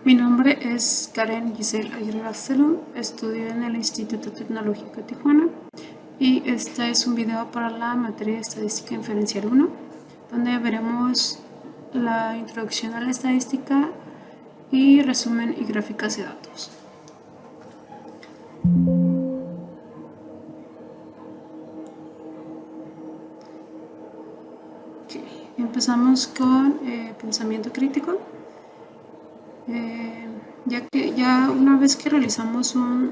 Mi nombre es Karen Giselle Aguirre Gastelum, estudio en el Instituto Tecnológico de Tijuana y este es un video para la materia de Estadística Inferencial 1, donde veremos la introducción a la estadística y resumen y gráficas de datos. Empezamos con pensamiento crítico. Ya una vez que realizamos un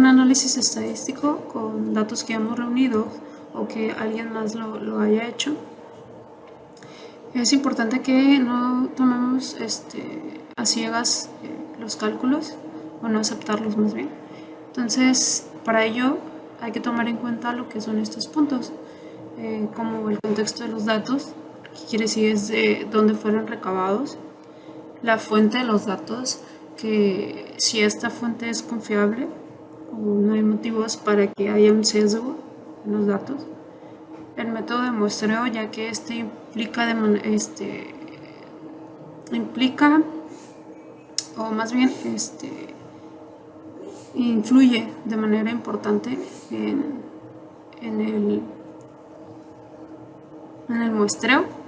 análisis estadístico con datos que hemos reunido o que alguien más lo haya hecho, es importante que no tomemos a ciegas los cálculos, o no aceptarlos más bien. Entonces, para ello hay que tomar en cuenta lo que son estos puntos, como el contexto de los datos, que quiere decir es de dónde fueron recabados, la fuente de los datos, que si esta fuente es confiable o no hay motivos para que haya un sesgo en los datos, el método de muestreo, ya que implica o más bien influye de manera importante en el muestreo.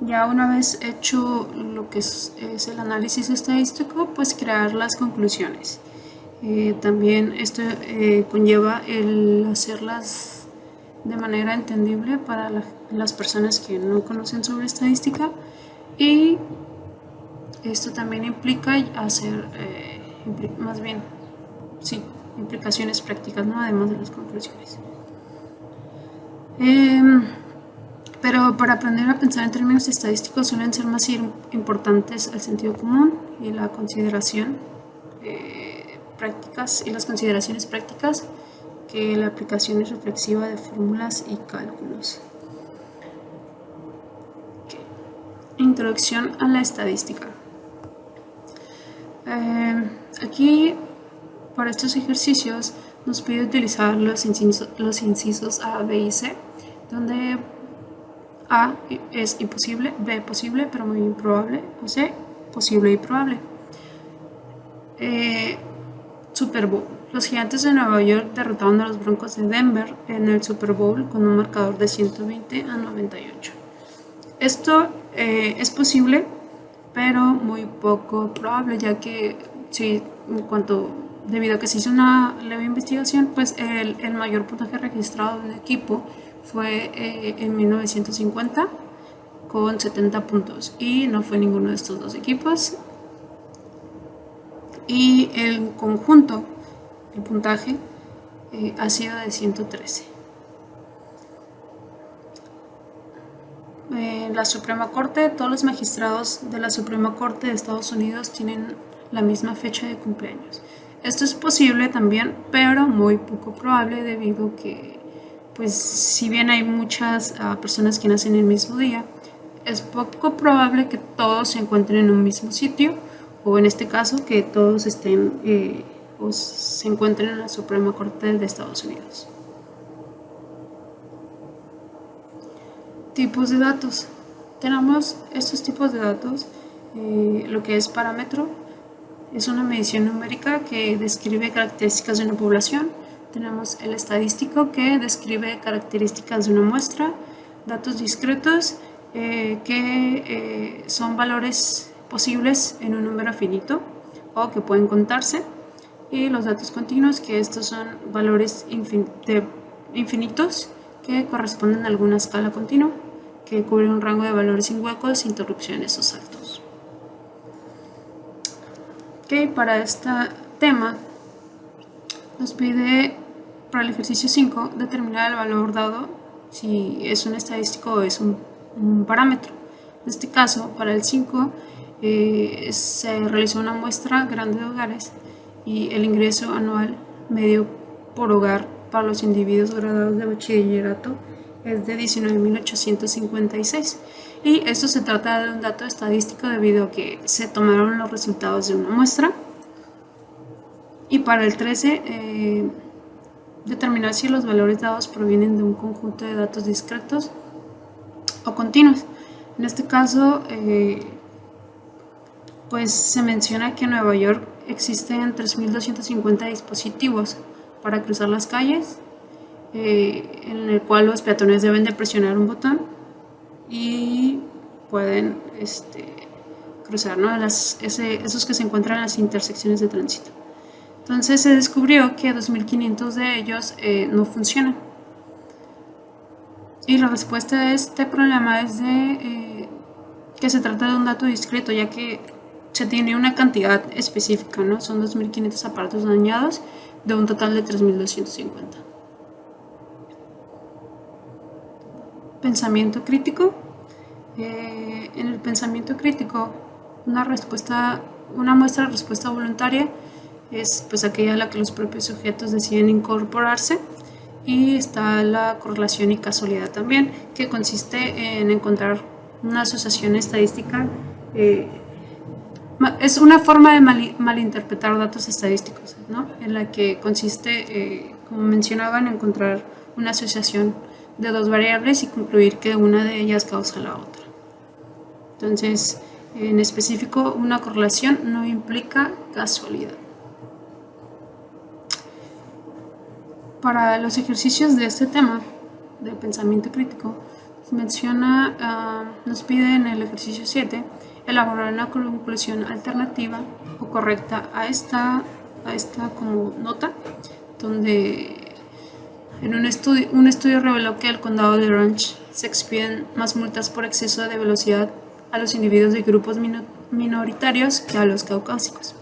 Ya una vez hecho lo que es el análisis estadístico, pues crear las conclusiones. También esto conlleva el hacerlas de manera entendible para las personas que no conocen sobre estadística, y esto también implica hacer implicaciones prácticas, ¿no? Además de las conclusiones. Pero para aprender a pensar en términos estadísticos suelen ser más importantes el sentido común y la consideración prácticas y las consideraciones prácticas que la aplicación reflexiva de fórmulas y cálculos. Introducción a la estadística. Aquí, para estos ejercicios, nos pide utilizar los incisos A, B y C, donde A es imposible, B posible pero muy improbable, o C posible y probable. Super Bowl. Los Gigantes de Nueva York derrotaron a los Broncos de Denver en el Super Bowl con un marcador de 120-98. Esto es posible, pero muy poco probable, ya que debido a que se hizo una leve investigación, pues el mayor puntaje registrado de un equipo fue en 1950 con 70 puntos y no fue ninguno de estos dos equipos. Y el conjunto, el puntaje, ha sido de 113. La Suprema Corte, todos los magistrados de la Suprema Corte de Estados Unidos tienen la misma fecha de cumpleaños. Esto es posible también, pero muy poco probable, debido a que, pues, si bien hay muchas personas que nacen el mismo día, es poco probable que todos se encuentren en un mismo sitio, o en este caso que todos estén o se encuentren en la Suprema Corte de Estados Unidos. Tipos de datos. Tenemos estos tipos de datos. Lo que es parámetro es una medición numérica que describe características de una población. Tenemos el estadístico, que describe características de una muestra. Datos discretos, que son valores posibles en un número finito o que pueden contarse, y los datos continuos, que estos son valores infinitos que corresponden a alguna escala continua que cubre un rango de valores sin huecos, interrupciones o saltos. Para este tema nos pide, para el ejercicio 5, determinar el valor dado, si es un estadístico o es un parámetro. En este caso, para el 5, se realizó una muestra grande de hogares y el ingreso anual medio por hogar para los individuos graduados de bachillerato es de 19.856, y esto se trata de un dato estadístico debido a que se tomaron los resultados de una muestra. Y para el 13, determinar si los valores dados provienen de un conjunto de datos discretos o continuos. En este caso, pues se menciona que en Nueva York existen 3.250 dispositivos para cruzar las calles, en el cual los peatones deben de presionar un botón y pueden cruzar, ¿no? Esos que se encuentran en las intersecciones de tránsito. Entonces se descubrió que 2.500 de ellos no funcionan. Y la respuesta a este problema es que se trata de un dato discreto, ya que se tiene una cantidad específica, ¿no? Son 2.500 aparatos dañados de un total de 3.250. Pensamiento crítico. En el pensamiento crítico, una muestra de respuesta voluntaria es pues aquella a la que los propios sujetos deciden incorporarse, y está la correlación y casualidad también, que consiste en encontrar una asociación estadística. Es una forma de malinterpretar datos estadísticos, ¿no? En la que consiste, como mencionaba, en encontrar una asociación de dos variables y concluir que una de ellas causa la otra. Entonces, en específico, una correlación no implica casualidad. Para los ejercicios de este tema, de pensamiento crítico, nos pide en el ejercicio 7 elaborar una conclusión alternativa o correcta a esta como nota, donde en un estudio reveló que el condado de Orange se expiden más multas por exceso de velocidad a los individuos de grupos minoritarios que a los caucásicos.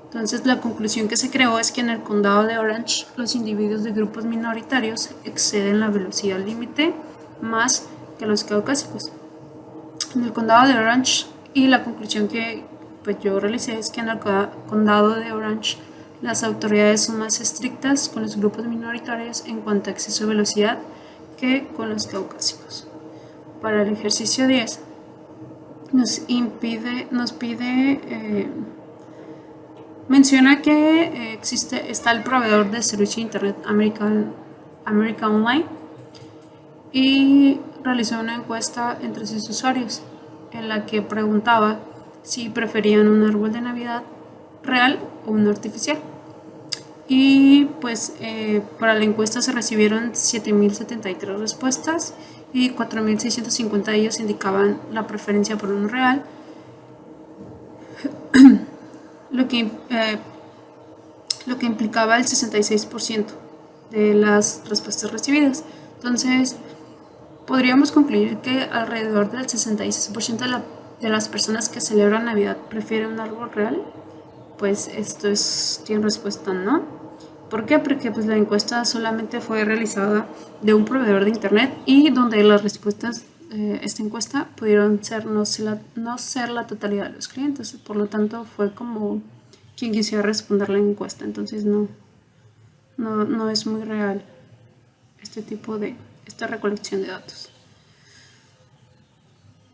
Entonces, la conclusión que se creó es que en el condado de Orange los individuos de grupos minoritarios exceden la velocidad límite más que los caucásicos. En el condado de Orange, y la conclusión que pues yo realicé es que en el condado de Orange las autoridades son más estrictas con los grupos minoritarios en cuanto a exceso de velocidad que con los caucásicos. Para el ejercicio 10 menciona que está el proveedor de servicio de Internet America Online, y realizó una encuesta entre sus usuarios en la que preguntaba si preferían un árbol de Navidad real o uno artificial. Y pues para la encuesta se recibieron 7.073 respuestas y 4.650 de ellos indicaban la preferencia por uno real, lo que implicaba el 66% de las respuestas recibidas. Entonces, podríamos concluir que alrededor del 66% de las personas que celebran Navidad prefieren un árbol real. Pues esto tiene respuesta no. ¿Por qué? Porque pues la encuesta solamente fue realizada de un proveedor de internet, y donde las respuestas esta encuesta pudieron no ser la totalidad de los clientes. Por lo tanto, fue como quien quisiera responder la encuesta. Entonces no es muy real esta recolección de datos.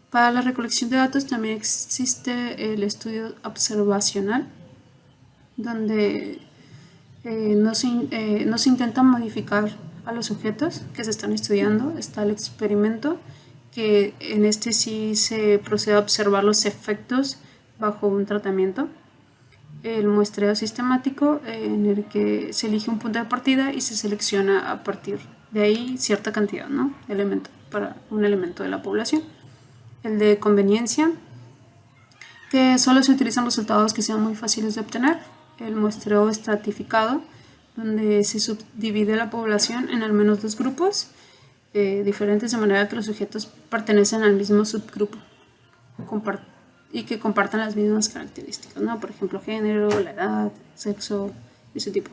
Para la recolección de datos también existe el estudio observacional, donde no se intenta modificar a los sujetos que se están estudiando. Está el experimento, que en este sí se procede a observar los efectos bajo un tratamiento. El muestreo sistemático, en el que se elige un punto de partida y se selecciona a partir de ahí cierta cantidad, ¿no? Para un elemento de la población. El de conveniencia, que solo se utilizan resultados que sean muy fáciles de obtener. El muestreo estratificado, donde se subdivide la población en al menos dos grupos diferentes, de manera que los sujetos pertenecen al mismo subgrupo y que compartan las mismas características, ¿no? Por ejemplo, género, la edad, sexo, ese tipo.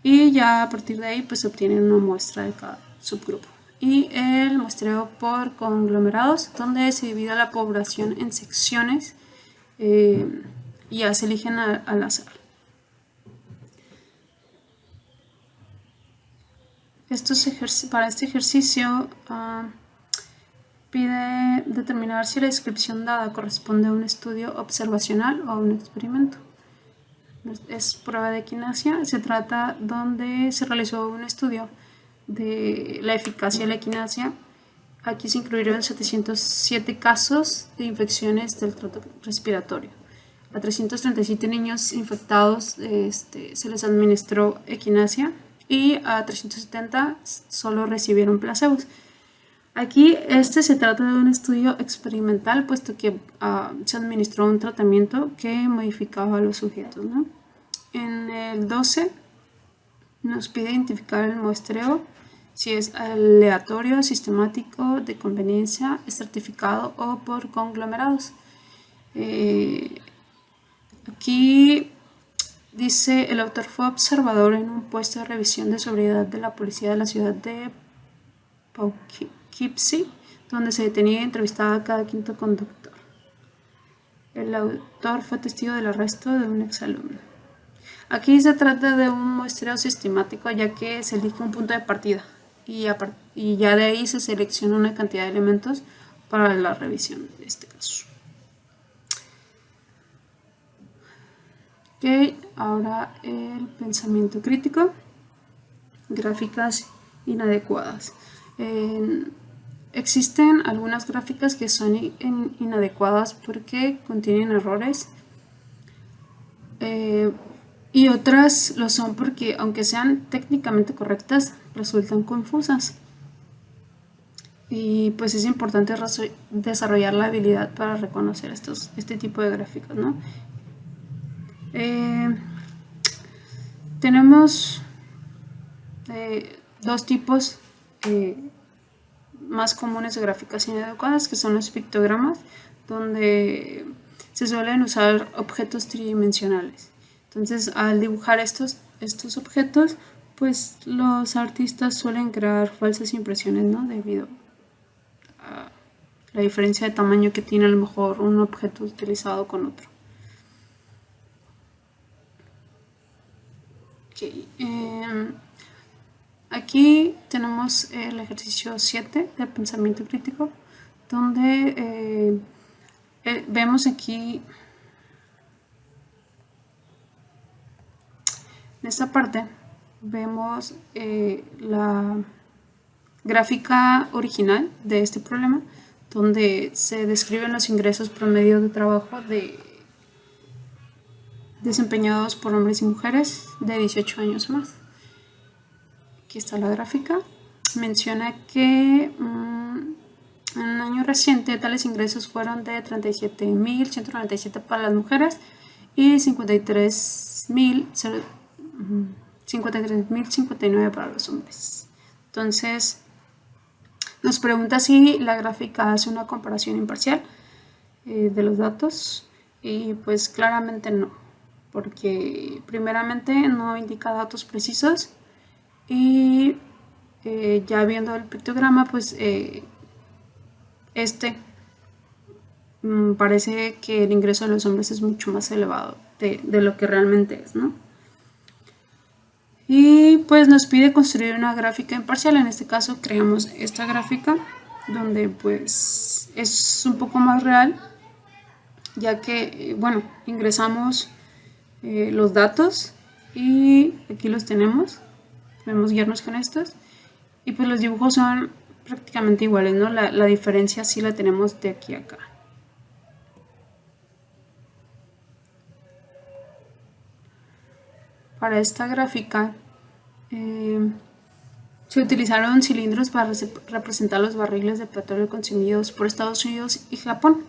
Y ya a partir de ahí pues se obtiene una muestra de cada subgrupo. Y el muestreo por conglomerados, donde se divide la población en secciones y ya se eligen al azar. Para este ejercicio pide determinar si la descripción dada corresponde a un estudio observacional o a un experimento. Es prueba de equinacia. Se trata donde se realizó un estudio de la eficacia de la equinacia aquí se incluyeron 707 casos de infecciones del tracto respiratorio. A 337 niños infectados se les administró equinacia y a 370 solo recibieron placebos. Aquí se trata de un estudio experimental, puesto que se administró un tratamiento que modificaba a los sujetos, ¿no? En el 12 nos pide identificar el muestreo, si es aleatorio, sistemático, de conveniencia, estratificado o por conglomerados. Aquí dice, el autor fue observador en un puesto de revisión de sobriedad de la policía de la ciudad de Poughkeepsie, donde se detenía y entrevistaba a cada quinto conductor. El autor fue testigo del arresto de un exalumno. Aquí se trata de un muestreo sistemático, ya que se elige un punto de partida y ya de ahí se selecciona una cantidad de elementos para la revisión de este caso. Ok, ahora el pensamiento crítico. Gráficas inadecuadas. Existen algunas gráficas que son inadecuadas porque contienen errores, y otras lo son porque, aunque sean técnicamente correctas, resultan confusas. Y pues es importante desarrollar la habilidad para reconocer este tipo de gráficas, ¿no? Tenemos dos tipos más comunes de gráficas inadecuadas, que son los pictogramas, donde se suelen usar objetos tridimensionales. Entonces, al dibujar estos objetos, pues los artistas suelen crear falsas impresiones, ¿no? Debido a la diferencia de tamaño que tiene a lo mejor un objeto utilizado con otro. Okay. Aquí tenemos el ejercicio 7 del pensamiento crítico, donde vemos aquí, en esta parte, vemos la gráfica original de este problema, donde se describen los ingresos promedio de trabajo desempeñados por hombres y mujeres de 18 años o más. Aquí está la gráfica. Menciona que en un año reciente tales ingresos fueron de 37.197 para las mujeres y 53.059 para los hombres. Entonces, nos pregunta si la gráfica hace una comparación imparcial de los datos, y pues claramente no, porque primeramente no indica datos precisos, y ya viendo el pictograma, pues parece que el ingreso de los hombres es mucho más elevado de lo que realmente es, ¿no? Y pues nos pide construir una gráfica imparcial. En este caso creamos esta gráfica, donde pues es un poco más real, ya que bueno, ingresamos los datos y aquí los tenemos. Podemos guiarnos con estos, y pues los dibujos son prácticamente iguales, ¿no? La diferencia sí la tenemos de aquí a acá. Para esta gráfica se utilizaron cilindros para representar los barriles de petróleo consumidos por Estados Unidos y Japón.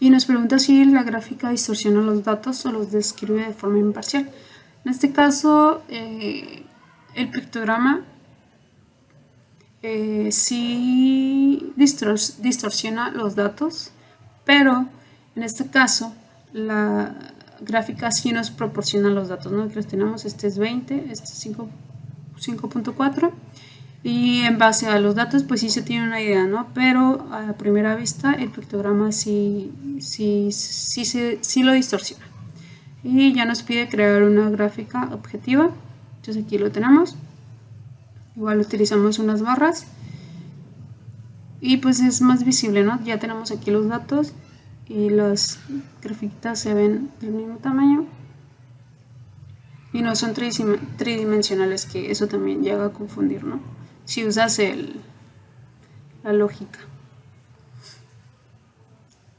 Y nos pregunta si la gráfica distorsiona los datos o los describe de forma imparcial. En este caso, el pictograma sí distorsiona los datos, pero en este caso la gráfica sí nos proporciona los datos, ¿no? Que los tenemos, este es 20, este es 5.4, y en base a los datos pues sí se tiene una idea, ¿no? Pero a primera vista el pictograma sí lo distorsiona. Y ya nos pide crear una gráfica objetiva. Entonces aquí lo tenemos. Igual utilizamos unas barras y pues es más visible, ¿no? Ya tenemos aquí los datos y las grafiquitas se ven del mismo tamaño y no son tridimensionales, que eso también llega a confundir, ¿no? Si usas la lógica.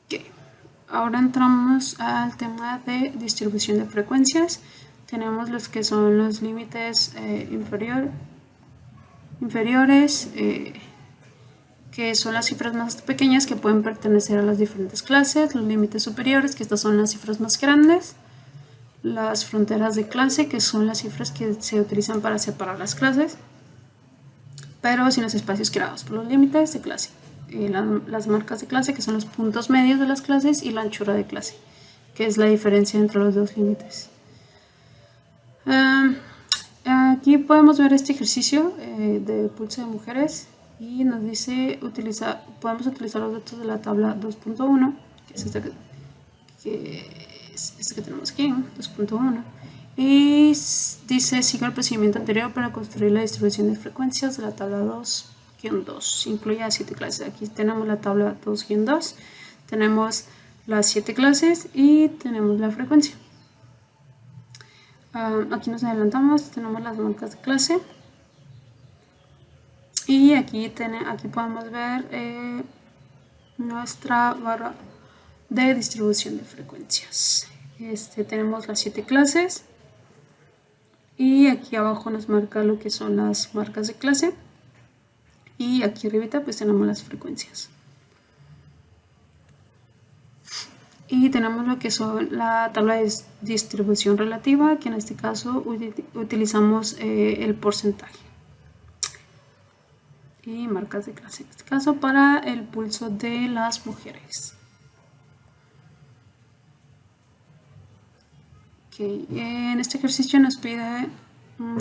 Okay. Ahora entramos al tema de distribución de frecuencias. Tenemos los que son los límites inferiores, que son las cifras más pequeñas que pueden pertenecer a las diferentes clases, los límites superiores, que estas son las cifras más grandes, las fronteras de clase, que son las cifras que se utilizan para separar las clases, pero sin los espacios creados por los límites de clase, las marcas de clase, que son los puntos medios de las clases, y la anchura de clase, que es la diferencia entre los dos límites. Aquí podemos ver este ejercicio de pulso de mujeres y nos dice podemos utilizar los datos de la tabla 2.1, que es esta que tenemos aquí, 2.1, y dice: sigue el procedimiento anterior para construir la distribución de frecuencias de la tabla 2-2, incluye 7 clases. Aquí tenemos la tabla 2-2, tenemos las 7 clases y tenemos la frecuencia. Aquí nos adelantamos, tenemos las marcas de clase y aquí podemos ver nuestra barra de distribución de frecuencias. Tenemos las 7 clases y aquí abajo nos marca lo que son las marcas de clase, y aquí arribita pues tenemos las frecuencias. Y tenemos lo que son la tabla de distribución relativa, que en este caso utilizamos el porcentaje. Y marcas de clase, en este caso para el pulso de las mujeres. Okay. En este ejercicio nos pide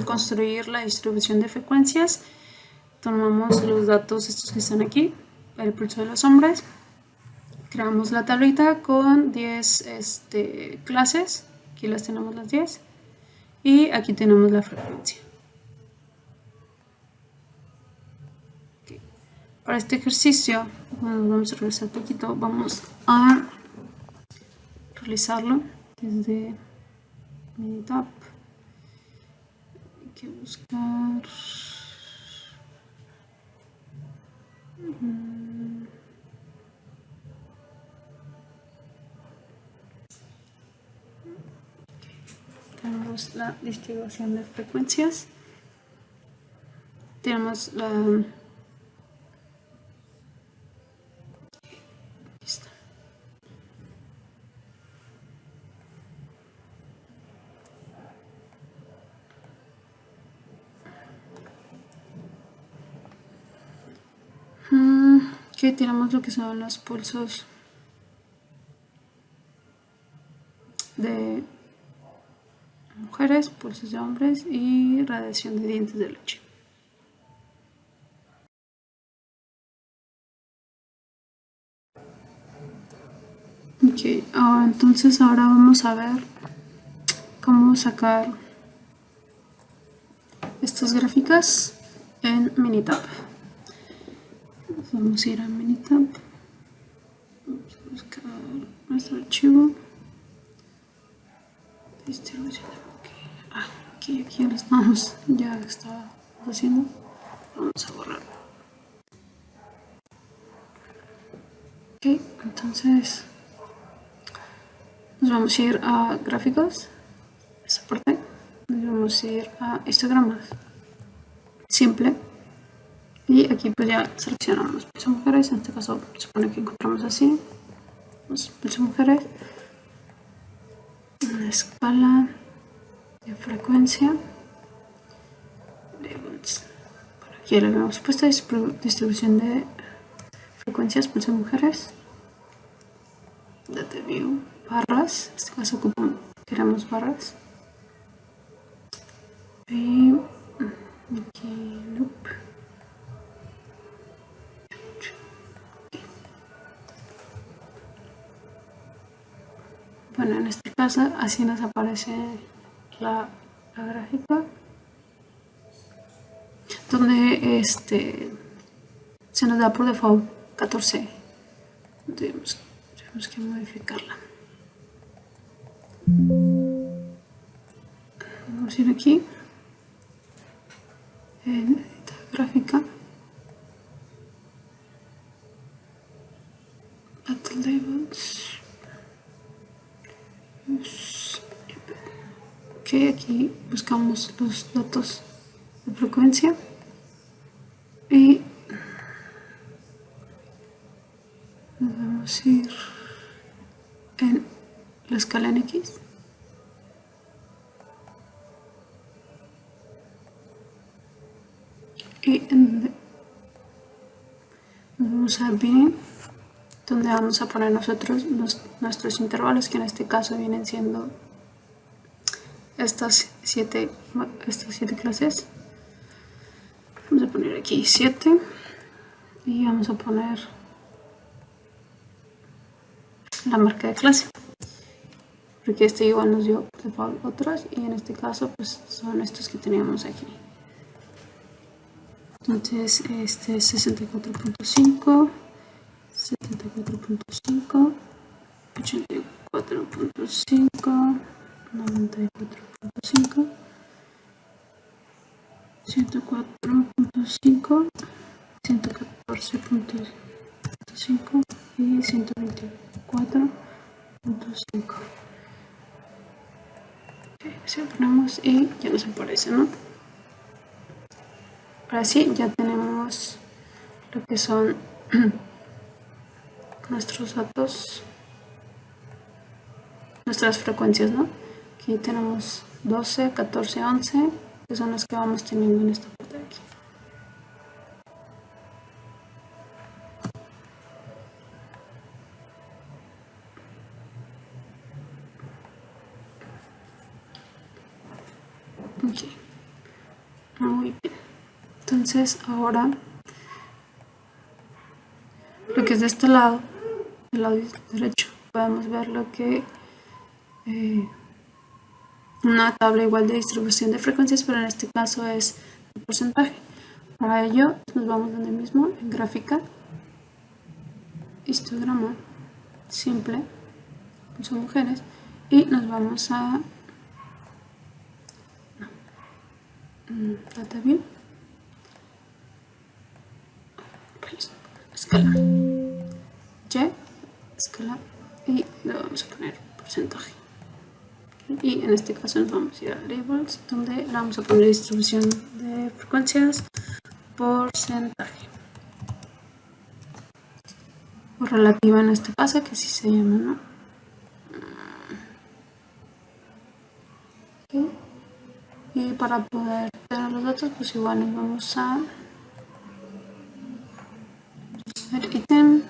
construir la distribución de frecuencias. Tomamos los datos estos que están aquí, el pulso de los hombres. Creamos la tablita con 10 clases, aquí las tenemos las 10, y aquí tenemos la frecuencia. Okay. Para este ejercicio, vamos a realizar un poquito, vamos a realizarlo desde Minitab. Hay que buscar... Tenemos la distribución de frecuencias, tenemos la... Listo. Que tenemos lo que son los pulsos de mujeres, pulsos de hombres y radiación de dientes de leche. Ok, entonces ahora vamos a ver cómo sacar estas gráficas en Minitab. Vamos a ir a Minitab, vamos a buscar nuestro archivo, distribución. Aquí ya lo estamos, ya está haciendo. Vamos a borrar. Ok, entonces nos vamos a ir a gráficos, esa parte, nos vamos a ir a histogramas, simple, y aquí pues ya seleccionamos pulso mujeres. En este caso se supone que encontramos así, pulso mujeres, una escala de frecuencia de volts. Por aquí le habíamos puesto distribución de frecuencias, pulso mujeres, data view, barras, en este caso queremos barras, y aquí loop. Bueno, en este caso así nos aparece la gráfica, donde se nos da por default 14. Tenemos que modificarla. Vamos a ir aquí en esta gráfica buscamos los datos de frecuencia y nos vamos a ir en la escala en X. Y nos vamos a bin, donde vamos a poner nosotros nuestros intervalos, que en este caso vienen siendo estas 7 clases. Vamos a poner aquí 7 y vamos a poner la marca de clase, porque este igual nos dio default otros, y en este caso pues son estos que teníamos aquí. Entonces este es 64.5, 74.5, 84.5, 94.5, 104.5, 114.5 y 124.5. Si lo ponemos y ya nos aparece, ¿no? Ahora sí, ya tenemos lo que son nuestros datos, nuestras frecuencias, ¿no? Aquí tenemos 12, 14, 11, que son las que vamos teniendo en esta parte de aquí. Ok, muy bien. Entonces ahora lo que es de este lado, del lado derecho, podemos ver lo que una tabla igual de distribución de frecuencias, pero en este caso es el porcentaje. Para ello nos vamos donde mismo en gráfica, histograma simple, son mujeres, y nos vamos a data view, escala y, escala, y le vamos a poner porcentaje. Y en este caso nos vamos a ir a labels, donde le vamos a poner distribución de frecuencias, porcentaje, o relativa en este caso, que así se llama, ¿no? Okay. Y para poder tener los datos, pues igual nos vamos a ver ítem,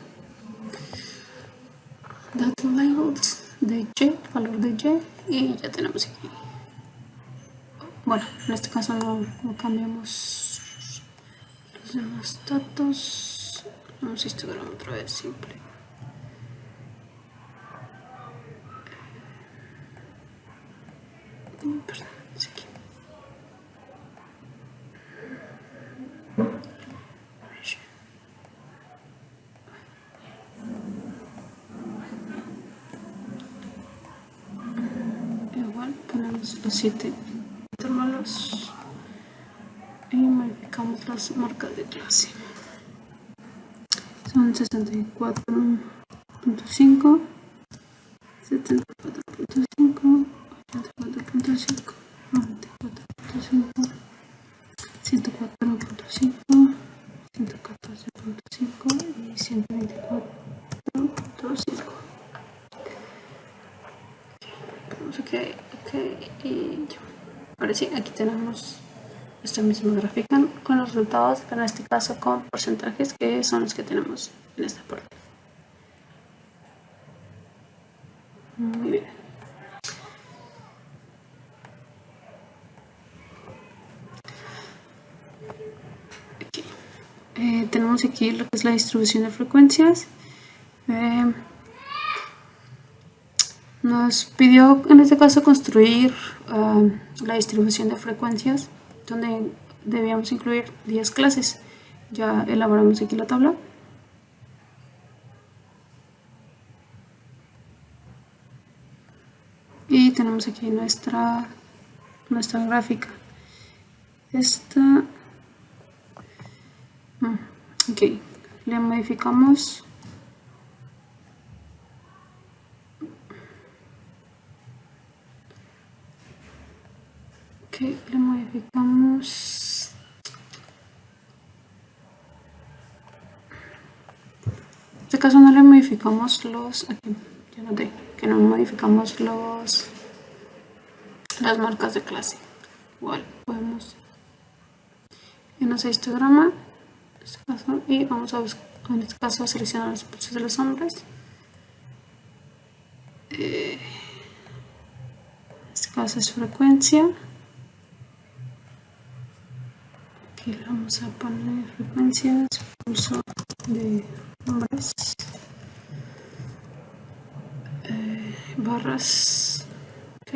data labels de y, valor de y, y ya tenemos aquí. Bueno, en este caso no cambiamos los demás datos. Vamos a histogram otra vez simple. Perdón, es aquí. Igual ponemos los 7 intervalos y modificamos las marcas de clase. Son 64.5, 74.5, 84.5, 94.5, 104.5, 114.5 y 124.5. Ok, y ya. Ahora sí, aquí tenemos esta misma gráfica con los resultados, pero en este caso con porcentajes, que son los que tenemos en esta parte. Muy bien. Aquí. Tenemos aquí lo que es la distribución de frecuencias. Nos pidió en este caso construir la distribución de frecuencias, donde debíamos incluir 10 clases. Ya elaboramos aquí la tabla. Y tenemos aquí nuestra gráfica. Esta, ok, le modificamos ok, este caso no le modificamos los, aquí ya noté que no modificamos las marcas de clase. Igual podemos en ese histograma en este caso, y vamos a buscar, en este caso seleccionar los pulsos de los hombres. En este caso es frecuencia. Aquí le vamos a poner frecuencias, pulso de hombres, barras. Ok,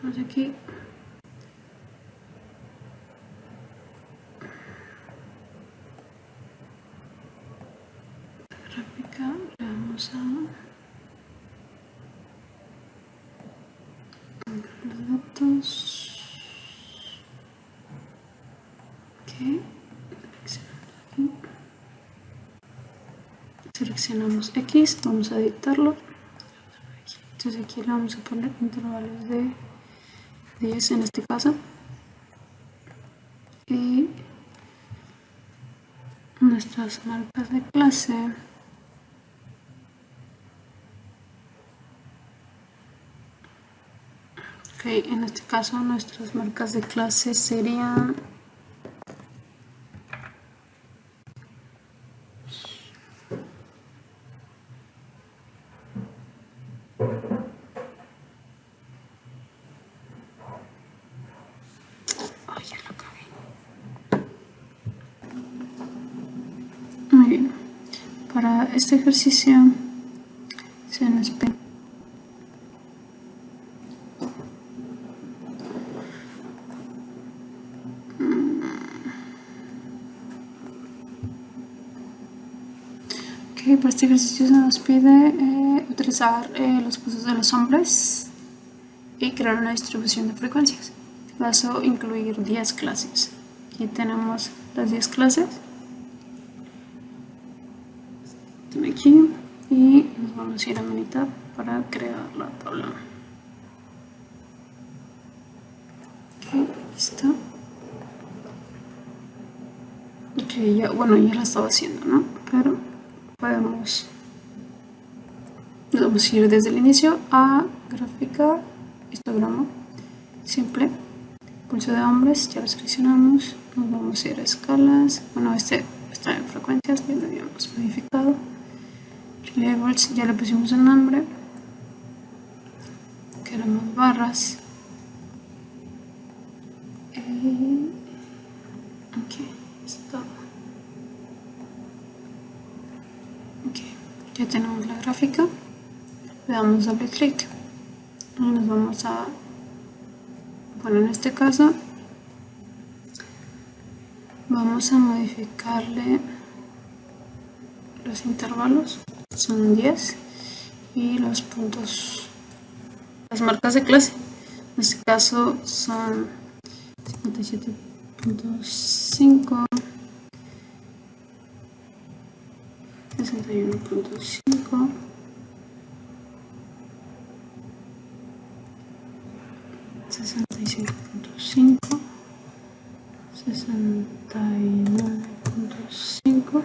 ponemos aquí. Gráfica, le vamos a los datos. Ok, seleccionamos X, vamos a editarlo. Entonces aquí le vamos a poner intervalos de 10 en este caso. Y nuestras marcas de clase. Ok, en este caso nuestras marcas de clase serían muy bien. Para este ejercicio se nos pide para este ejercicio se nos pide utilizar los pulsos de los hombres y crear una distribución de frecuencias. En este caso incluir 10 clases. Aquí tenemos las 10 clases. Están aquí y nos vamos a ir a mitad para crear la tabla. Ok, listo. Ok, ya, bueno, ya la estaba haciendo, ¿no? Pero podemos, vamos a ir desde el inicio a gráfica, histograma, simple, pulso de hombres, ya lo seleccionamos, nos vamos a ir a escalas, bueno, este está en frecuencias, ya lo habíamos modificado, labels, ya le pusimos el nombre, queremos barras, ok, está. Okay, ya tenemos la gráfica, le damos doble clic y nos vamos a, bueno, en este caso vamos a modificarle los intervalos, son 10, y los puntos, las marcas de clase, en este caso son 57.5, 61.5, 65.5, 69.5,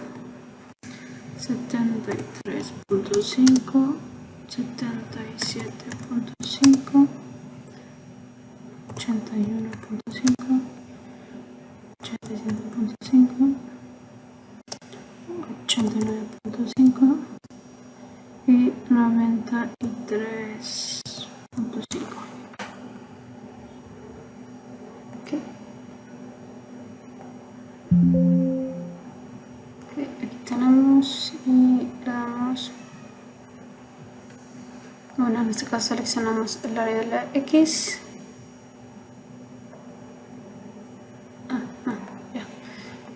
73.5, 77.5, 81.5, 87.5, 89.5 y 93.5. Okay. Okay, aquí tenemos y le damos, bueno, en este caso seleccionamos el área de la X.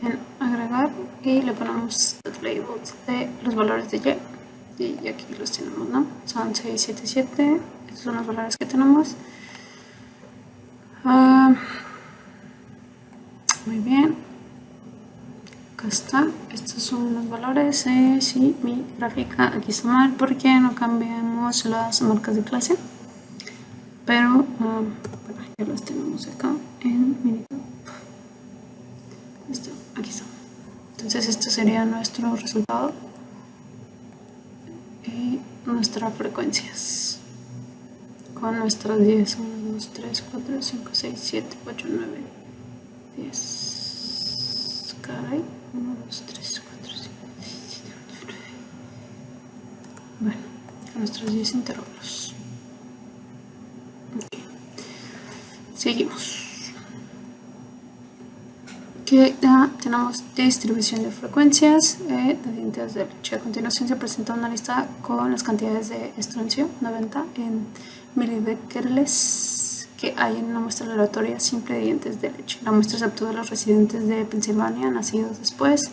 En agregar y le ponemos labels de los valores de Y, y aquí los tenemos, ¿no? Son 677, estos son los valores que tenemos. Muy bien, acá está, estos son los valores. Sí, mi gráfica aquí está mal porque no cambiamos las marcas de clase, pero bueno, ya las tenemos acá en Minicube. Listo, aquí está. Entonces este sería nuestro resultado. nuestras frecuencias con nuestras 10, 1, 2, 3, 4, 5, 6, 7, 8, 9, 10. Caray, 1, 2, 3, 4, 5, 6, 7, 8, 9. Bueno, con nuestros 10 intervalos. Okay. Seguimos. Que tenemos distribución de frecuencias de dientes de leche. A continuación se presenta una lista con las cantidades de estroncio 90 en milibecquerels que hay en una muestra aleatoria simple de dientes de leche. La muestra se obtuvo de los residentes de Pensilvania nacidos después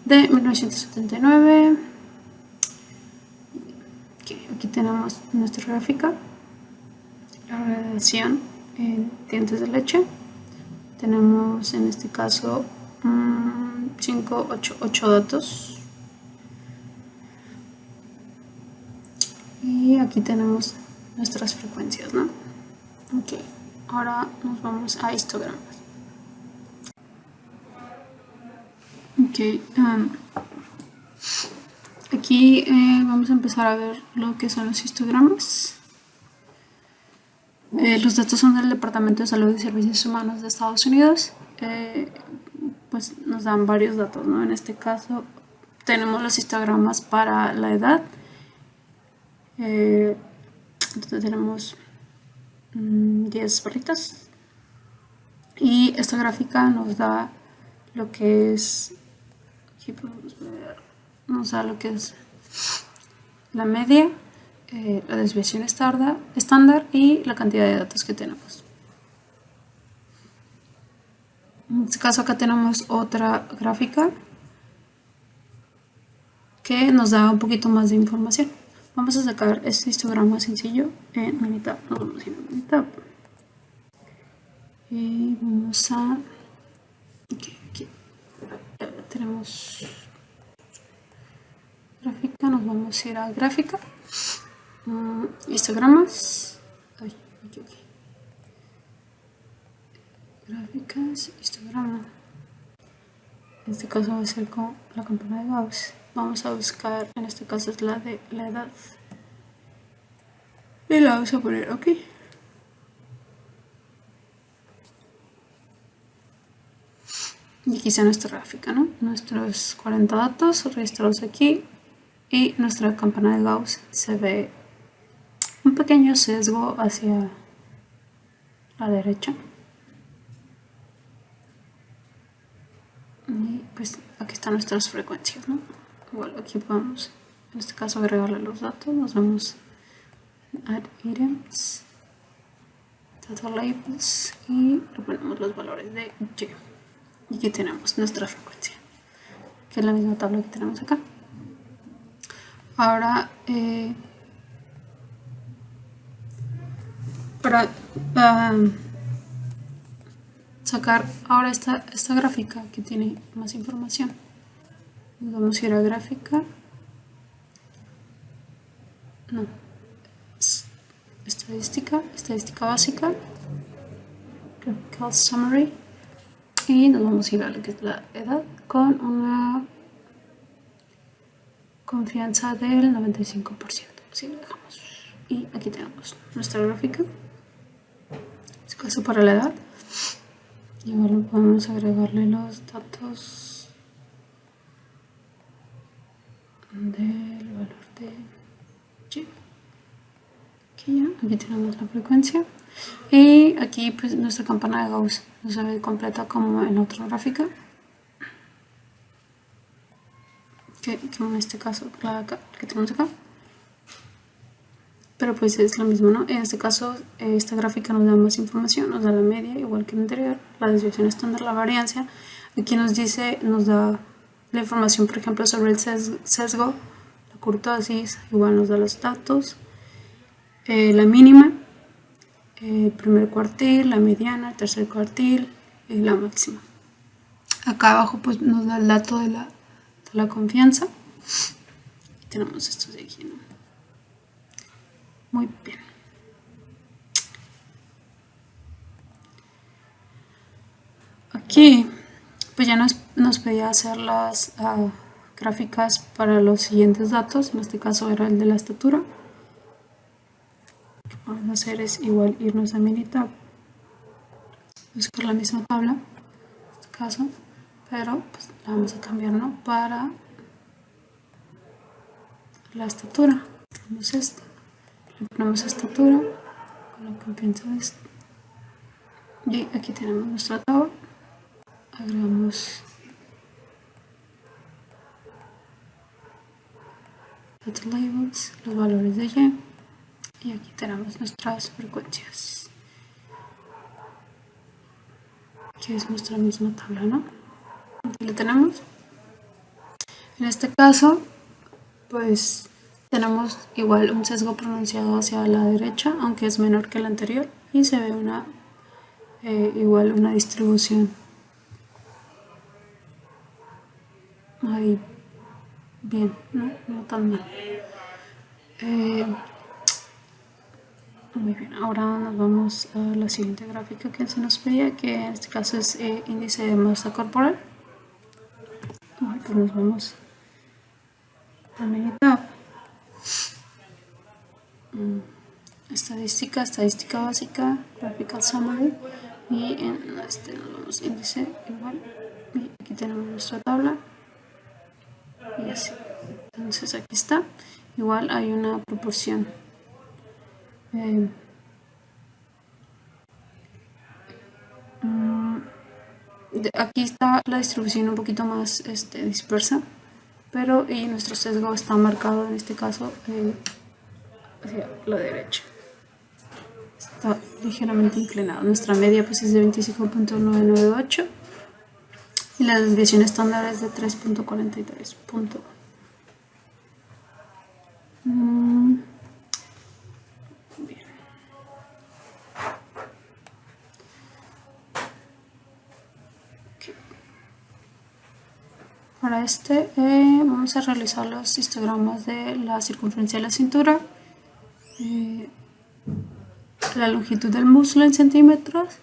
de 1979. Aquí tenemos nuestra gráfica, la radiación en dientes de leche. Tenemos en este caso 8 datos. Y aquí tenemos nuestras frecuencias, ¿no? Ok, ahora nos vamos a histogramas. Ok, aquí vamos a empezar a ver lo que son los histogramas. Los datos son del Departamento de Salud y Servicios Humanos de Estados Unidos. Pues nos dan varios datos, ¿no? En este caso tenemos los histogramas para la edad. Entonces tenemos 10 barritas. Y esta gráfica nos da lo que es, aquí podemos ver, nos da lo que es la media, la desviación estándar y la cantidad de datos que tenemos. En este caso acá tenemos otra gráfica que nos da un poquito más de información. Vamos a sacar este histograma sencillo en Minitab. Nos vamos a ir a Minitab. Y vamos a... aquí tenemos gráfica, nos vamos a ir a gráfica. Histogramas. Ay, aquí. Gráficas, histograma. En este caso va a ser con la campana de Gauss. Vamos a buscar, en este caso es la de la edad. Y la vamos a poner aquí. Y aquí está nuestra gráfica, ¿no? Nuestros 40 datos registrados aquí. Y nuestra campana de Gauss se ve un pequeño sesgo hacia la derecha. Y pues aquí están nuestras frecuencias, ¿no? Igual aquí podemos, en este caso, agregarle los datos. Nos vamos a Add Items, Data Labels y le ponemos los valores de Y. Y aquí tenemos nuestra frecuencia, que es la misma tabla que tenemos acá. Ahora, para sacar ahora esta gráfica que tiene más información, nos vamos a ir a gráfica, no, estadística básica, graphical summary, y nos vamos a ir a lo que es la edad con una confianza del 95%. Así lo dejamos. Y aquí tenemos nuestra gráfica. En este caso para la edad. Igual podemos agregarle los datos del valor de Y. Aquí tenemos la frecuencia. Y aquí pues nuestra campana de Gauss no se ve completa como en la otra gráfica. Que en este caso la que tenemos acá, pero pues es lo mismo, ¿no? En este caso esta gráfica nos da más información, nos da la media igual que la anterior, la desviación estándar, la variancia. Aquí nos dice, nos da la información, por ejemplo, sobre el sesgo, la kurtosis, igual nos da los datos, la mínima, el primer cuartil, la mediana, el tercer cuartil y la máxima. Acá abajo pues nos da el dato de la confianza. Y tenemos estos de aquí, ¿no? Muy bien. Aquí pues ya nos pedía hacer gráficas para los siguientes datos. En este caso era el de la estatura. Lo que vamos a hacer es igual irnos a Minitab, buscar la misma tabla, en este caso, pero pues la vamos a cambiar, ¿no? Para la estatura. Tenemos esta, le ponemos estatura, con lo que pienso esto. Y aquí tenemos nuestra tabla. Agregamos data labels, los valores de y aquí tenemos nuestras frecuencias, que es nuestra misma tabla, ¿no? Aquí lo tenemos. En este caso, pues tenemos igual un sesgo pronunciado hacia la derecha, aunque es menor que el anterior, y se ve igual una distribución ahí bien, no tan mal. Muy bien, ahora nos vamos a la siguiente gráfica que se nos pedía, que en este caso es índice de masa corporal. Pues nos vamos a Minitab, estadística básica, graphical summary, y en este nos vamos a índice igual, y aquí tenemos nuestra tabla, y así. Entonces aquí está, igual hay una proporción. Aquí está la distribución un poquito más dispersa, pero nuestro sesgo está marcado en este caso hacia la derecha. Está ligeramente inclinado. Nuestra media pues es de 25.998 y la desviación estándar es de 3.43. Bien. Okay. Para vamos a realizar los histogramas de la circunferencia de la cintura, la longitud del muslo en centímetros,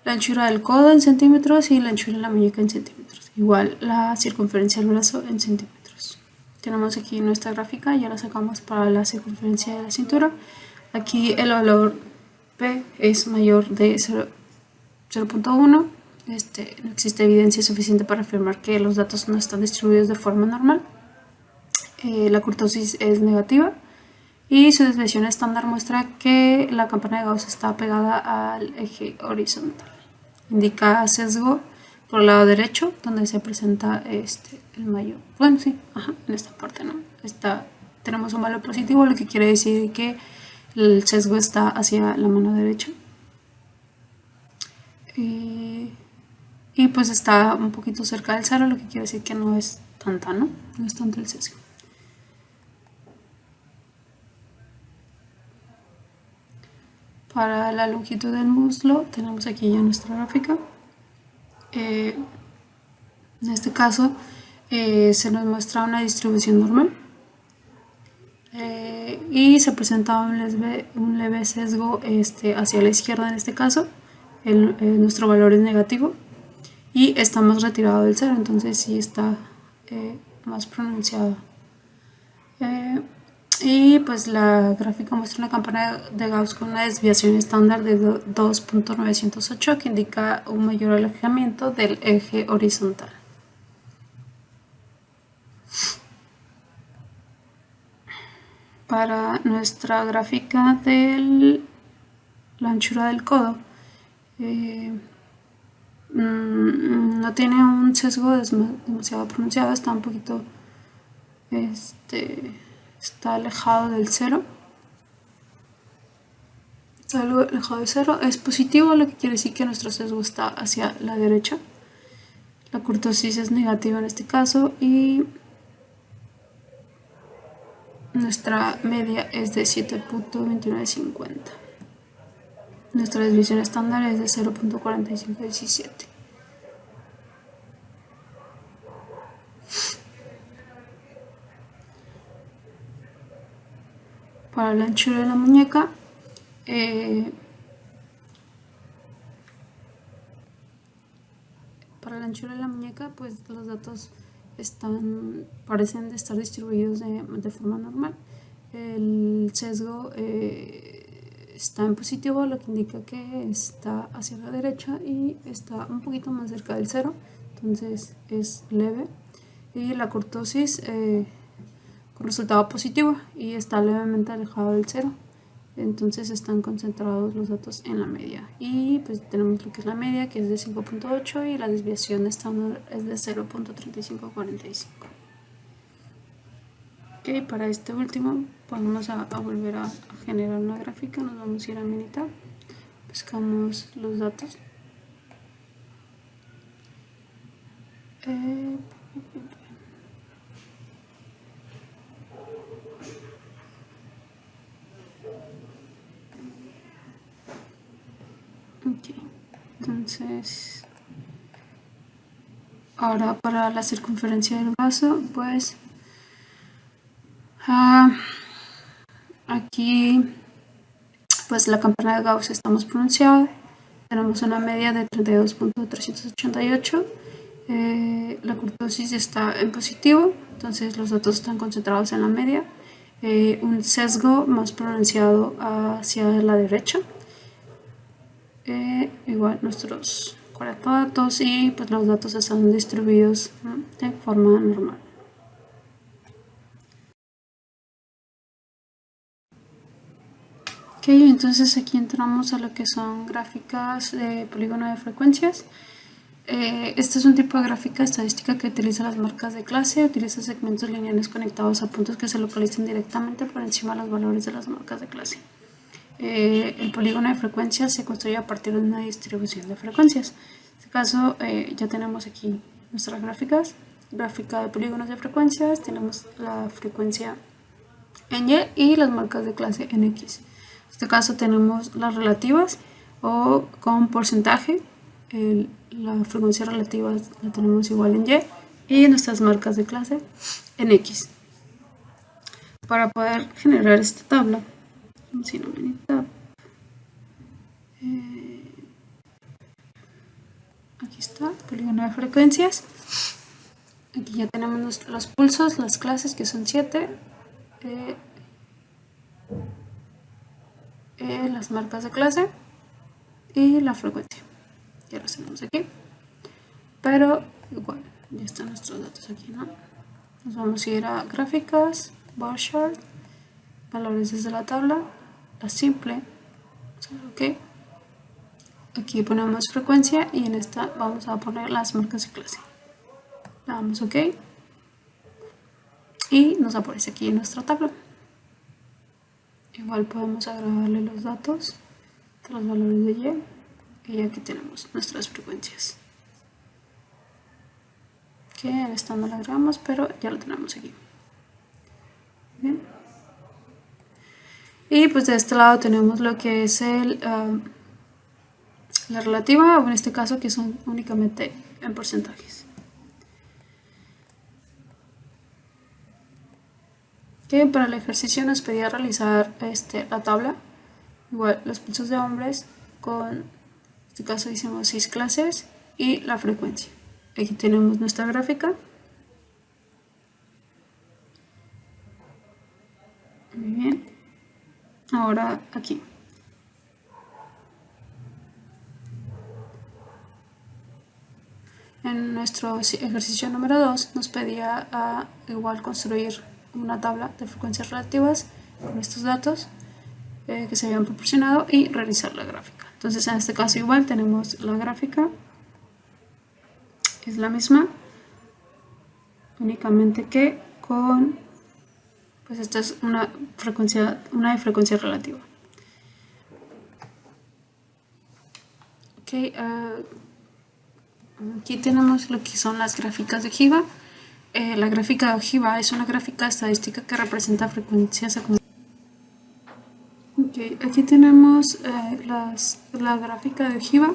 la anchura del codo en centímetros y la anchura de la muñeca en centímetros. Igual la circunferencia del brazo en centímetros. Tenemos aquí nuestra gráfica, ya la sacamos para la circunferencia de la cintura. Aquí el valor P es mayor de 0.1. No existe evidencia suficiente para afirmar que los datos no están distribuidos de forma normal. La kurtosis es negativa y su desviación estándar muestra que la campana de Gauss está pegada al eje horizontal. Indica sesgo por el lado derecho, donde se presenta el mayor. Bueno, sí, en esta parte, ¿no? Tenemos un valor positivo, lo que quiere decir que el sesgo está hacia la mano derecha. Y pues está un poquito cerca del cero, lo que quiere decir que no es tanta, ¿no? No es tanto el sesgo. Para la longitud del muslo tenemos aquí ya nuestra gráfica. En este caso se nos muestra una distribución normal y se presenta un leve sesgo hacia la izquierda en este caso. Nuestro valor es negativo y está más retirado del cero, entonces sí está más pronunciado. Y pues la gráfica muestra una campana de Gauss con una desviación estándar de 2.908 que indica un mayor alejamiento del eje horizontal. Para nuestra gráfica de la anchura del codo, no tiene un sesgo demasiado pronunciado, está un poquito está alejado del cero. Está alejado del cero, es positivo, lo que quiere decir que nuestro sesgo está hacia la derecha. La kurtosis es negativa en este caso y nuestra media es de 7.2950. Nuestra desviación estándar es de 0.4517. Para la anchura de la muñeca, pues los datos parecen estar distribuidos de forma normal. El sesgo está en positivo, lo que indica que está hacia la derecha y está un poquito más cerca del cero, entonces es leve. Y la kurtosis con resultado positivo y está levemente alejado del cero, entonces están concentrados los datos en la media. Y pues tenemos lo que es la media, que es de 5.8, y la desviación estándar es de 0.3545. Ok, para este último vamos a volver a generar una gráfica. Nos vamos a ir a Minitab, buscamos los datos. Ok, entonces ahora para la circunferencia del brazo, pues aquí pues la campana de Gauss estamos pronunciada, tenemos una media de 32.388, la kurtosis está en positivo, entonces los datos están concentrados en la media, un sesgo más pronunciado hacia la derecha, igual nuestros 40 datos, y pues los datos están distribuidos, ¿no?, de forma normal. Ok, entonces aquí entramos a lo que son gráficas de polígono de frecuencias. Este es un tipo de gráfica estadística que utiliza las marcas de clase, utiliza segmentos lineales conectados a puntos que se localizan directamente por encima de los valores de las marcas de clase. El polígono de frecuencias se construye a partir de una distribución de frecuencias. En este caso ya tenemos aquí nuestras gráficas, gráfica de polígonos de frecuencias, tenemos la frecuencia en Y y las marcas de clase en X. En este caso tenemos las relativas o con porcentaje, la frecuencia relativa la tenemos igual en Y y nuestras marcas de clase en X. Para poder generar esta tabla, vamos a ir a Minitab. Aquí está, polígono de frecuencias. Aquí ya tenemos los pulsos, las clases, que son 7. Las marcas de clase y la frecuencia. Ya los tenemos aquí. Pero igual, ya están nuestros datos aquí, ¿no? Nos vamos a ir a gráficas, bar chart, valores desde la tabla, la simple, ok. Aquí ponemos frecuencia y en esta vamos a poner las marcas de clase. Le damos ok y nos aparece aquí en nuestra tabla. Igual podemos agregarle los datos de los valores de y aquí tenemos nuestras frecuencias. Que en esta no la agregamos, pero ya lo tenemos aquí. Bien. Y pues de este lado tenemos lo que es la relativa, o en este caso que son únicamente en porcentajes. Que para el ejercicio nos pedía realizar la tabla, igual los pulsos de hombres, con, en este caso hicimos 6 clases y la frecuencia. Aquí tenemos nuestra gráfica. Muy bien. Ahora aquí. En nuestro ejercicio número 2 nos pedía igual construir una tabla de frecuencias relativas con estos datos que se habían proporcionado y realizar la gráfica. Entonces en este caso igual tenemos la gráfica, es la misma, únicamente que con, pues esta es una de frecuencia relativa. Ok, aquí tenemos lo que son las gráficas de ojiva. La gráfica de ojiva es una gráfica estadística que representa frecuencias acumuladas. Okay, aquí tenemos la gráfica de ojiva.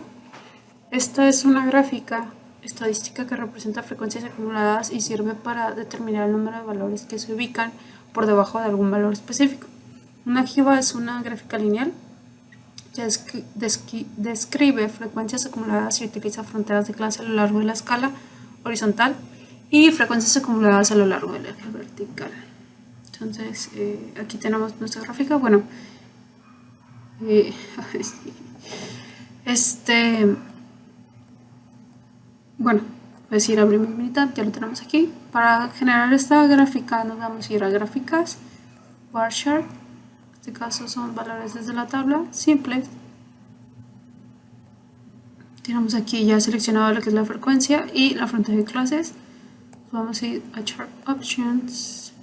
Esta es una gráfica estadística que representa frecuencias acumuladas y sirve para determinar el número de valores que se ubican por debajo de algún valor específico. Una ojiva es una gráfica lineal que describe frecuencias acumuladas y utiliza fronteras de clase a lo largo de la escala horizontal y frecuencias acumuladas a lo largo del eje vertical. Entonces, aquí tenemos nuestra gráfica. Bueno, bueno, es ir a abrir mi mitad, ya lo tenemos aquí. Para generar esta gráfica nos vamos a ir a gráficas, bar chart. En este caso son valores desde la tabla simple. Tenemos aquí ya seleccionado lo que es la frecuencia y la frontera de clases. Vamos a ir a chart options.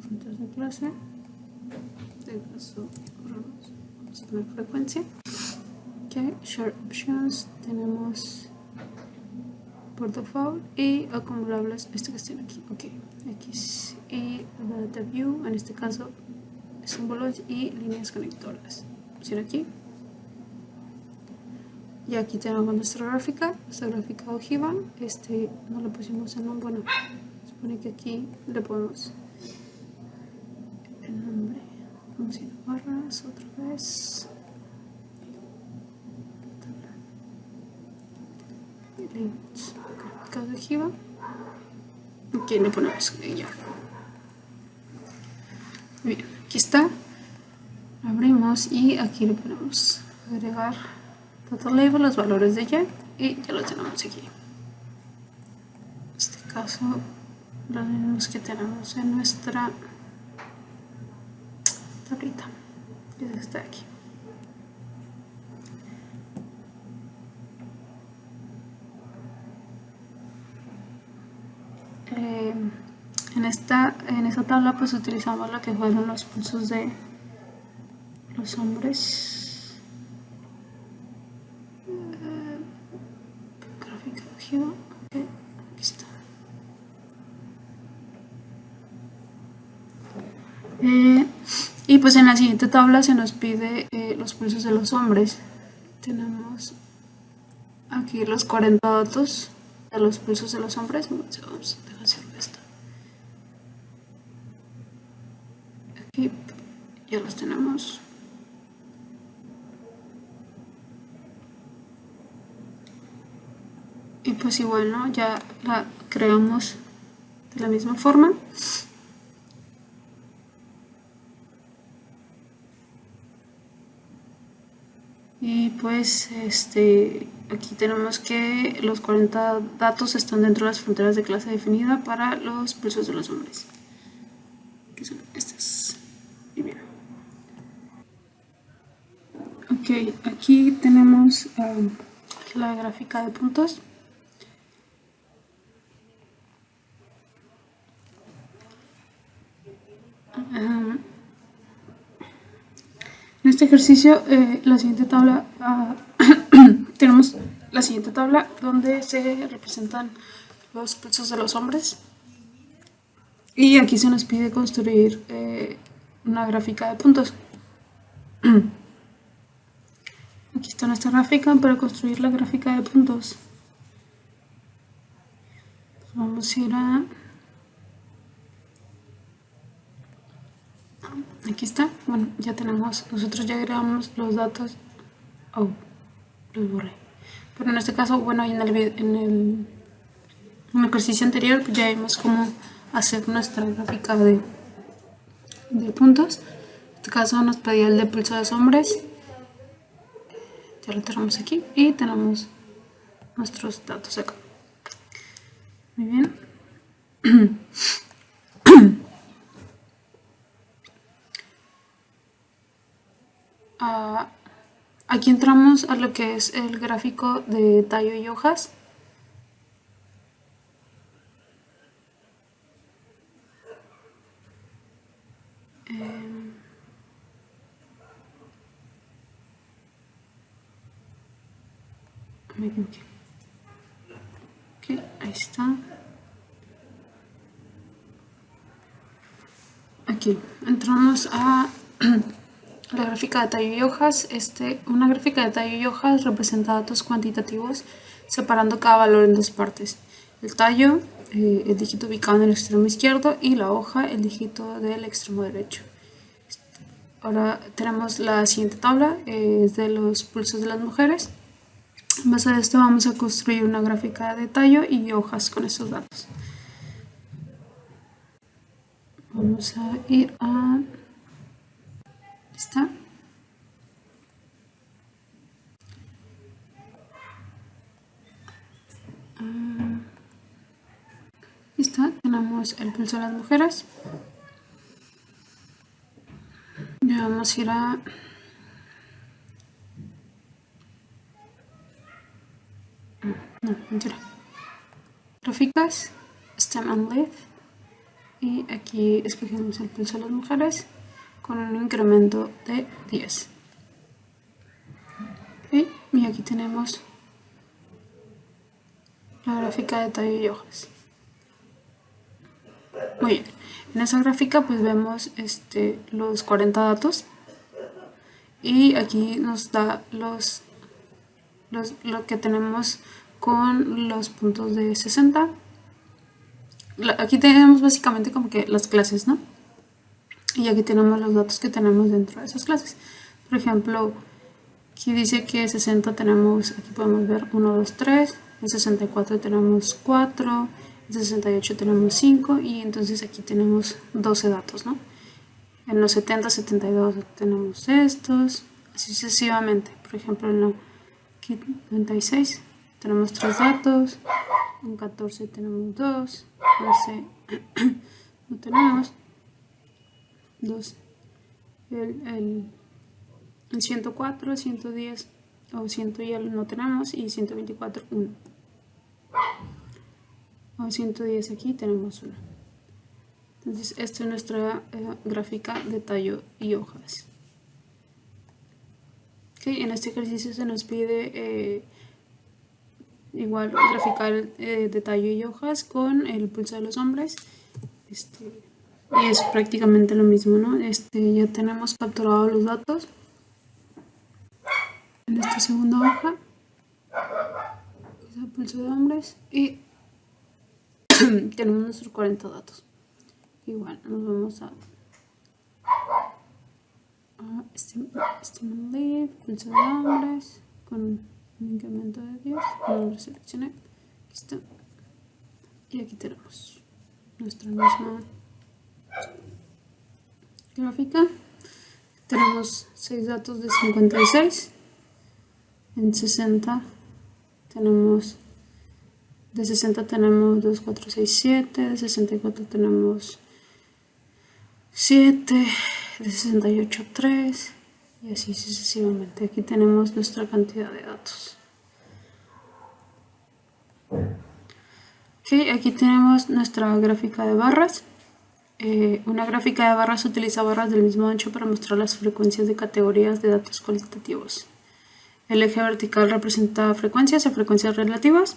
Fronteras de clase. De caso, vamos a poner frecuencia. Ok, chart options. Tenemos por default y acumulables, este que está aquí, ok, X y data view, en este caso símbolos y líneas conectoras, aquí, y aquí tenemos nuestra gráfica ojiva. No le pusimos el nombre, bueno, se supone que aquí le ponemos el nombre. Vamos a ir a barras otra vez. Gráfica ojiva. Aquí le ponemos ya. Bien, aquí está. Abrimos y aquí le ponemos agregar data label, los valores de ya, y ya los tenemos aquí. En este caso, los mismos que tenemos en nuestra tablita, que está aquí. En esta tabla pues utilizamos lo que fueron los pulsos de los hombres. Gráfica ojiva. Okay, aquí está. Y pues en la siguiente tabla se nos pide los pulsos de los hombres. Tenemos aquí los 40 datos de los pulsos de los hombres. Vamos a dejar hacer esto. Aquí ya los tenemos. Y pues igual, ¿no? Ya la creamos de la misma forma. Y pues aquí tenemos que los 40 datos están dentro de las fronteras de clase definida para los pulsos de los hombres, que son estas. Y bien. Ok, aquí tenemos la gráfica de puntos. En este ejercicio, la siguiente tabla, tenemos la siguiente tabla donde se representan los pulsos de los hombres. Y aquí se nos pide construir una gráfica de puntos. Aquí está nuestra gráfica para construir la gráfica de puntos. Vamos a ir a... Aquí está. Bueno, ya tenemos, nosotros ya agregamos los datos. Oh, los borré. Pero en este caso, bueno, en el ejercicio anterior pues ya vimos cómo hacer nuestra gráfica de puntos. En este caso nos pedía el de pulso de hombres. Ya lo tenemos aquí y tenemos nuestros datos acá. Muy bien. Aquí entramos a lo que es el gráfico de tallo y hojas. Me equivoqué. Ok, ahí está. Aquí entramos a la gráfica de tallo y hojas. Una gráfica de tallo y hojas representa datos cuantitativos separando cada valor en dos partes. El tallo el dígito ubicado en el extremo izquierdo y la hoja el dígito del extremo derecho. Ahora tenemos la siguiente tabla, es de los pulsos de las mujeres. En base a esto vamos a construir una gráfica de tallo y hojas con estos datos. Vamos a ir a... ¿Está? ¿Está? Tenemos el pulso de las mujeres. Ya vamos a ir a... No, mentira. Gráficas, Stem and Leaf. Y aquí escogemos el pulso de las mujeres con un incremento de 10. ¿Okay? Y aquí tenemos la gráfica de tallo y hojas. Muy bien. En esa gráfica pues vemos los 40 datos. Y aquí nos da lo que tenemos con los puntos de 60. Aquí tenemos básicamente como que las clases, ¿no? Y aquí tenemos los datos que tenemos dentro de esas clases. Por ejemplo, aquí dice que 60 tenemos, aquí podemos ver 1, 2, 3. En 64 tenemos 4. En 68 tenemos 5. Y entonces aquí tenemos 12 datos, ¿no? En los 70, 72 tenemos estos. Así sucesivamente. Por ejemplo, en 96 tenemos 3 datos. En 14 tenemos 2. 11 no tenemos 2. El 104, 110 o 100 ya no tenemos. Y 124, 1. O 110 aquí tenemos 1. Entonces esta es nuestra gráfica de tallo y hojas. Okay, en este ejercicio se nos pide igual graficar de tallo y hojas con el pulso de los hombres. Y es prácticamente lo mismo, ¿no? Ya tenemos capturados los datos en esta segunda hoja. Es el pulso de hombres y tenemos nuestros 40 datos. Igual nos vamos a Stem Leaf, pulso de hombres con un incremento de 10. Lo seleccioné. Aquí está. Y aquí tenemos nuestra misma gráfica. Tenemos 6 datos de 56. En 60 tenemos, de 60 tenemos 2, 4, 6, 7. De 64 tenemos 7. De 68, 3. Y así sucesivamente. Aquí tenemos nuestra cantidad de datos. Okay, aquí tenemos nuestra gráfica de barras. Una gráfica de barras utiliza barras del mismo ancho para mostrar las frecuencias de categorías de datos cualitativos. El eje vertical representa frecuencias y frecuencias relativas.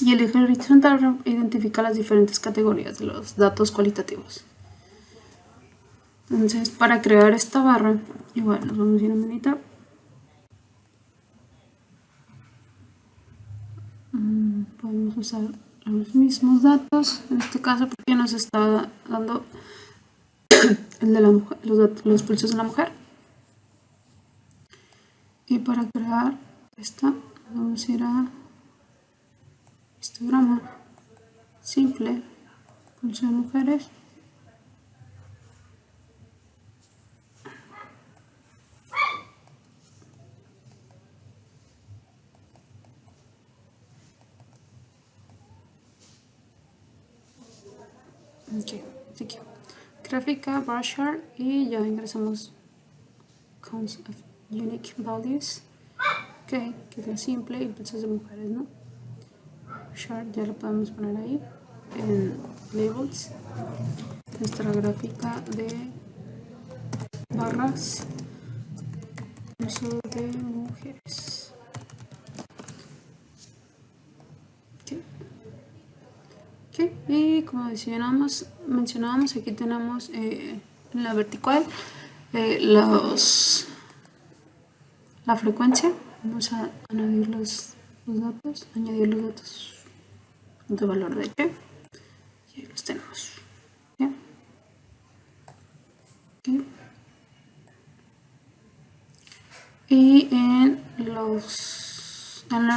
Y el eje horizontal identifica las diferentes categorías de los datos cualitativos. Entonces, para crear esta barra, igual nos vamos a ir a Monitor. Podemos usar los mismos datos, en este caso porque nos está dando el de la mujer, los pulsos de la mujer. Y para crear esta, vamos a ir a histograma simple, pulso de mujeres. Okay, así que gráfica, bar chart y ya ingresamos counts of unique values. Ok, que es la simple y pulsos de mujeres, ¿no? Chart ya lo podemos poner ahí en labels. Nuestra gráfica de barras, pulso de mujeres. Okay. Y como mencionábamos, aquí tenemos en la vertical la frecuencia. Vamos a añadir los datos de valor de Y. Y ahí los tenemos. ¿Bien? Aquí. Y en la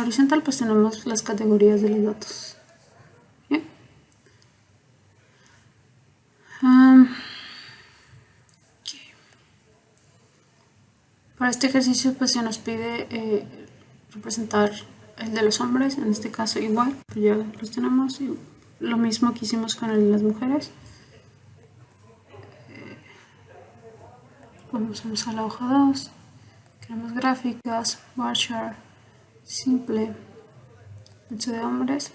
horizontal pues tenemos las categorías de los datos. ¿Bien? Para este ejercicio pues se nos pide representar el de los hombres, en este caso igual, pues ya los tenemos, y lo mismo que hicimos con el de las mujeres. Vamos a la hoja 2, creamos gráficas, bar chart, simple, hecho de hombres.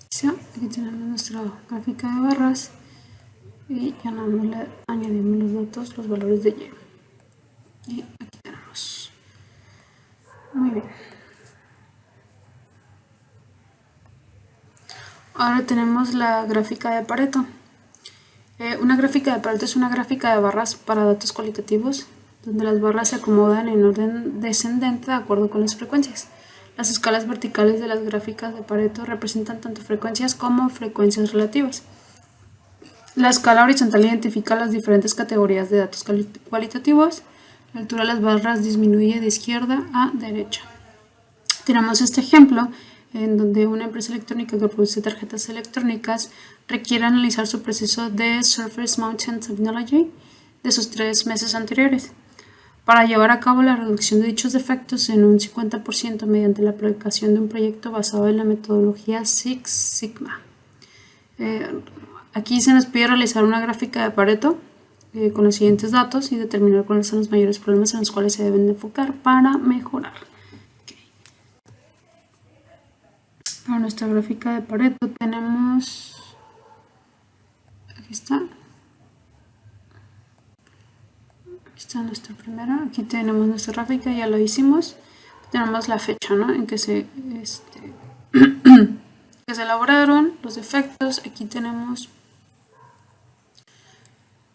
¿Sí? Aquí tenemos nuestra gráfica de barras y ya nada más le añadimos los datos, los valores de Y. Y aquí tenemos. Muy bien. Ahora tenemos la gráfica de Pareto. Una gráfica de Pareto es una gráfica de barras para datos cualitativos, donde las barras se acomodan en orden descendente de acuerdo con las frecuencias. Las escalas verticales de las gráficas de Pareto representan tanto frecuencias como frecuencias relativas. La escala horizontal identifica las diferentes categorías de datos cualitativos. La altura de las barras disminuye de izquierda a derecha. Tenemos este ejemplo en donde una empresa electrónica que produce tarjetas electrónicas requiere analizar su proceso de Surface Mount Technology de sus 3 meses anteriores para llevar a cabo la reducción de dichos defectos en un 50% mediante la aplicación de un proyecto basado en la metodología Six Sigma. Aquí se nos pide realizar una gráfica de Pareto con los siguientes datos y determinar cuáles son los mayores problemas en los cuales se deben enfocar para mejorar. Para nuestra gráfica de Pareto tenemos, aquí está nuestra primera, aquí tenemos nuestra gráfica, ya lo hicimos, tenemos la fecha, ¿no?, en que se que se elaboraron, los defectos, aquí tenemos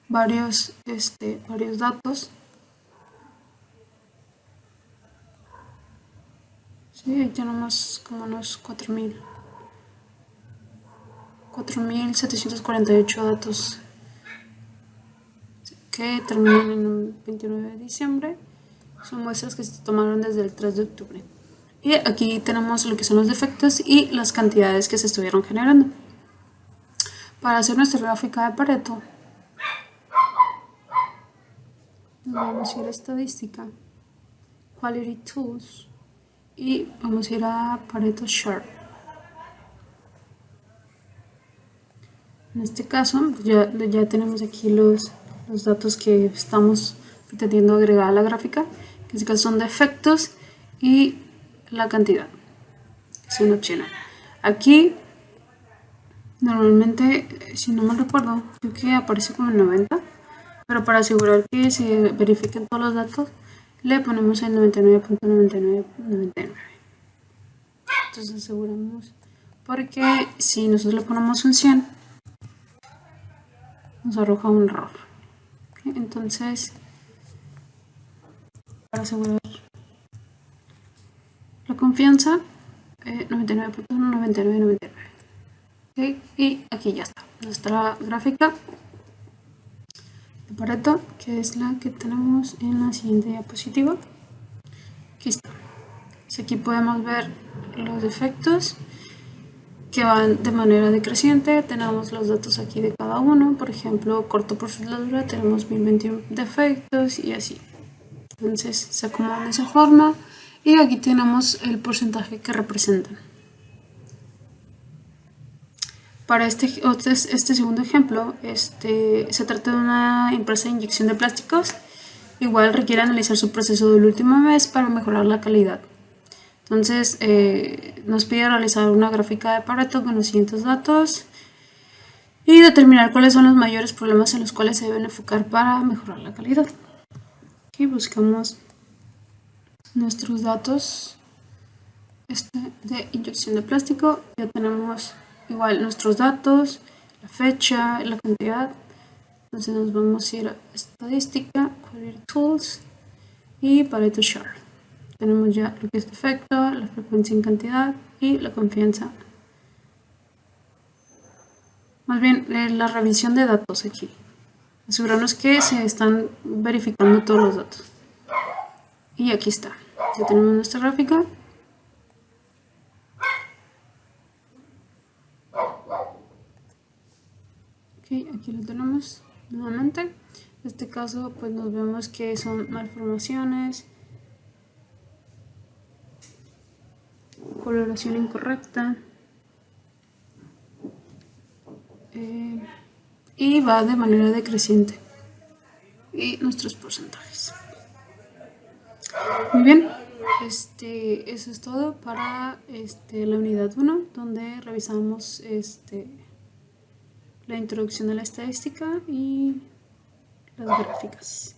varios datos. Sí, ahí tenemos como unos 4.748 datos que terminan en el 29 de diciembre. Son muestras que se tomaron desde el 3 de octubre. Y aquí tenemos lo que son los defectos y las cantidades que se estuvieron generando. Para hacer nuestra gráfica de Pareto, vamos a ir a estadística, Quality Tools, y vamos a ir a Pareto Chart. En este caso ya tenemos aquí los datos que estamos pretendiendo agregar a la gráfica, que en este caso son defectos y la cantidad, que es una opcional. Aquí normalmente, si no me recuerdo, creo que aparece como en 90, pero para asegurar que se verifiquen todos los datos le ponemos el 99.9999. Entonces aseguramos, porque si nosotros le ponemos un 100 nos arroja un error. ¿Okay? Entonces, para asegurar la confianza, 99.9999. ¿Okay? Y aquí ya está nuestra gráfica de Pareto, que es la que tenemos en la siguiente diapositiva. Aquí está. Entonces, aquí podemos ver los defectos que van de manera decreciente. Tenemos los datos aquí de cada uno. Por ejemplo, corto por soldadura tenemos 1021 defectos y así. Entonces se acomodan de esa forma y aquí tenemos el porcentaje que representan. Para este segundo ejemplo, se trata de una empresa de inyección de plásticos. Igual requiere analizar su proceso del último mes para mejorar la calidad. Entonces nos pide realizar una gráfica de Pareto con los siguientes datos y determinar cuáles son los mayores problemas en los cuales se deben enfocar para mejorar la calidad. Aquí buscamos nuestros datos de inyección de plástico. Ya tenemos igual nuestros datos, la fecha, la cantidad. Entonces nos vamos a ir a estadística, Quality Tools y Pareto Chart. Tenemos ya lo que es defecto, la frecuencia en cantidad, y la confianza. Más bien, la revisión de datos aquí. Asegurarnos que se están verificando todos los datos. Y aquí está. Ya tenemos nuestra gráfica. Ok, aquí lo tenemos nuevamente. En este caso, pues nos vemos que son malformaciones, coloración incorrecta, y va de manera decreciente. Y nuestros porcentajes. Muy bien, eso es todo para la unidad 1, donde revisamos la introducción a la estadística y las gráficas.